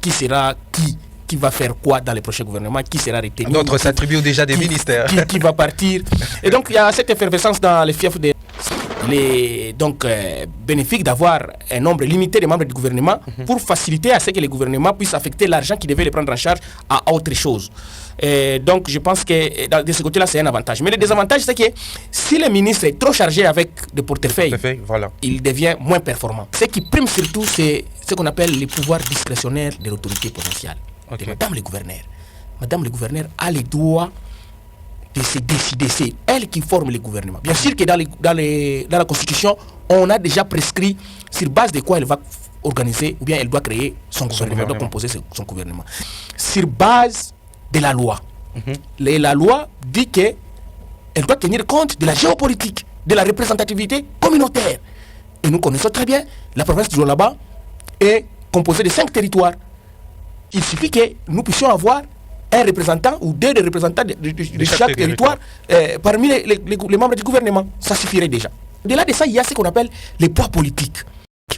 qui sera qui va faire quoi dans les prochains gouvernements, qui sera retenu. D'autres s'attribuent déjà des ministères. Qui va partir. Et donc, il y a cette effervescence dans les fiefs des... donc bénéfique d'avoir un nombre limité de membres du gouvernement pour faciliter à ce que les gouvernements puissent affecter l'argent qui devait les prendre en charge à autre chose. Et donc je pense que de ce côté-là c'est un avantage. Mais le désavantage c'est que si le ministre est trop chargé avec des portefeuilles, voilà, il devient moins performant. Ce qui prime surtout c'est ce qu'on appelle les pouvoirs discrétionnaires de l'autorité provinciale. Okay. Madame le gouverneur a le droit de se décider, c'est elle qui forme le gouvernement. Bien sûr que dans la Constitution, on a déjà prescrit sur base de quoi elle va organiser ou bien elle doit créer son gouvernement, elle doit composer son gouvernement. Sur base de la loi. La loi dit qu'elle doit tenir compte de la géopolitique, de la représentativité communautaire. Et nous connaissons très bien, la province du Lualaba est composée de 5 territoires. Il suffit que nous puissions avoir un représentant ou deux représentants de chaque territoire parmi les membres du gouvernement. Ça suffirait déjà. Au-delà de ça, il y a ce qu'on appelle les poids politiques.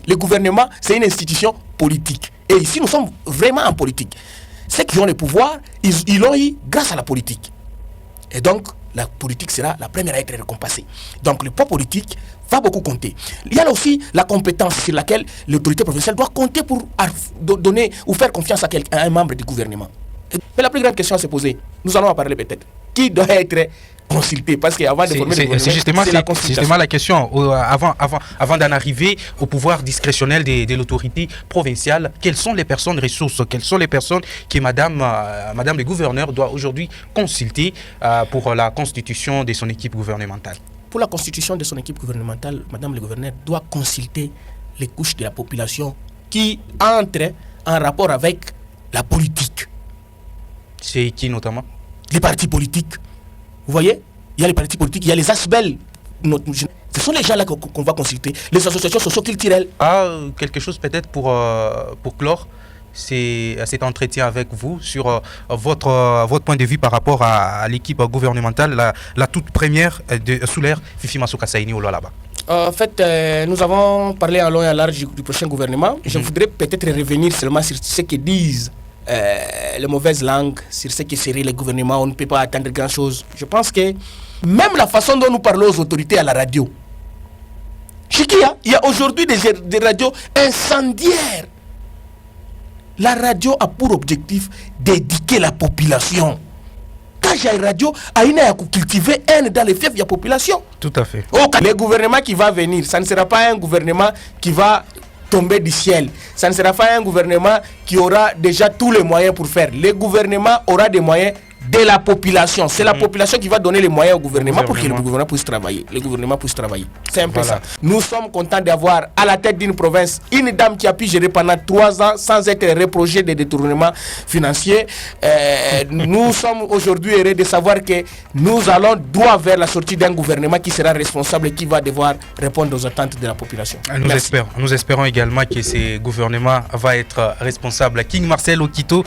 Le gouvernement, c'est une institution politique. Et ici, nous sommes vraiment en politique. Ceux qui ont le pouvoir, ils l'ont eu grâce à la politique. Et donc, la politique sera la première à être récompensée. Donc, le poids politique va beaucoup compter. Il y a aussi la compétence sur laquelle l'autorité provinciale doit compter pour donner ou faire confiance à un membre du gouvernement. Mais la plus grande question à se poser, nous allons en parler peut-être, qui doit être consulté, parce qu'avant de former le gouvernement, c'est justement la question, avant d'en arriver au pouvoir discrétionnel de l'autorité provinciale, quelles sont les personnes ressources, quelles sont les personnes que madame le gouverneur doit aujourd'hui consulter pour la constitution de son équipe gouvernementale? Pour la constitution de son équipe gouvernementale, madame le gouverneur doit consulter les couches de la population qui entrent en rapport avec la politique. C'est qui notamment? Les partis politiques. Vous voyez, il y a les partis politiques, il y a les ASBEL. Ce sont les gens là qu'on va consulter. Les associations socio-culturelles. Quelque chose peut-être pour clore cet entretien avec vous sur votre point de vue par rapport à l'équipe gouvernementale, la toute première sous l'ère Fifi Masuka Saini au Lualaba. En fait, nous avons parlé en long et en large du prochain gouvernement. Je voudrais peut-être revenir seulement sur ce que disent les mauvaises langues, sur ce que serait le gouvernement. On ne peut pas attendre grand-chose. Je pense que même la façon dont nous parlons aux autorités à la radio, il y a aujourd'hui des radios incendiaires. La radio a pour objectif d'éduquer la population. Quand j'ai une radio, il a cultiver haine dans les fiefs de la population. Tout à fait. Le gouvernement qui va venir, ça ne sera pas un gouvernement qui va tomber du ciel. Ça ne sera pas un gouvernement qui aura déjà tous les moyens pour faire. Le gouvernement aura des moyens de la population. C'est la population qui va donner les moyens au gouvernement pour que le gouvernement puisse travailler. Le gouvernement puisse travailler. C'est un peu ça. Nous sommes contents d'avoir à la tête d'une province une dame qui a pu gérer pendant 3 ans sans être reprochée de détournement financier. Nous sommes aujourd'hui heureux de savoir que nous allons droit vers la sortie d'un gouvernement qui sera responsable et qui va devoir répondre aux attentes de la population. Nous espérons également que ce gouvernement va être responsable. King Marcel Okito.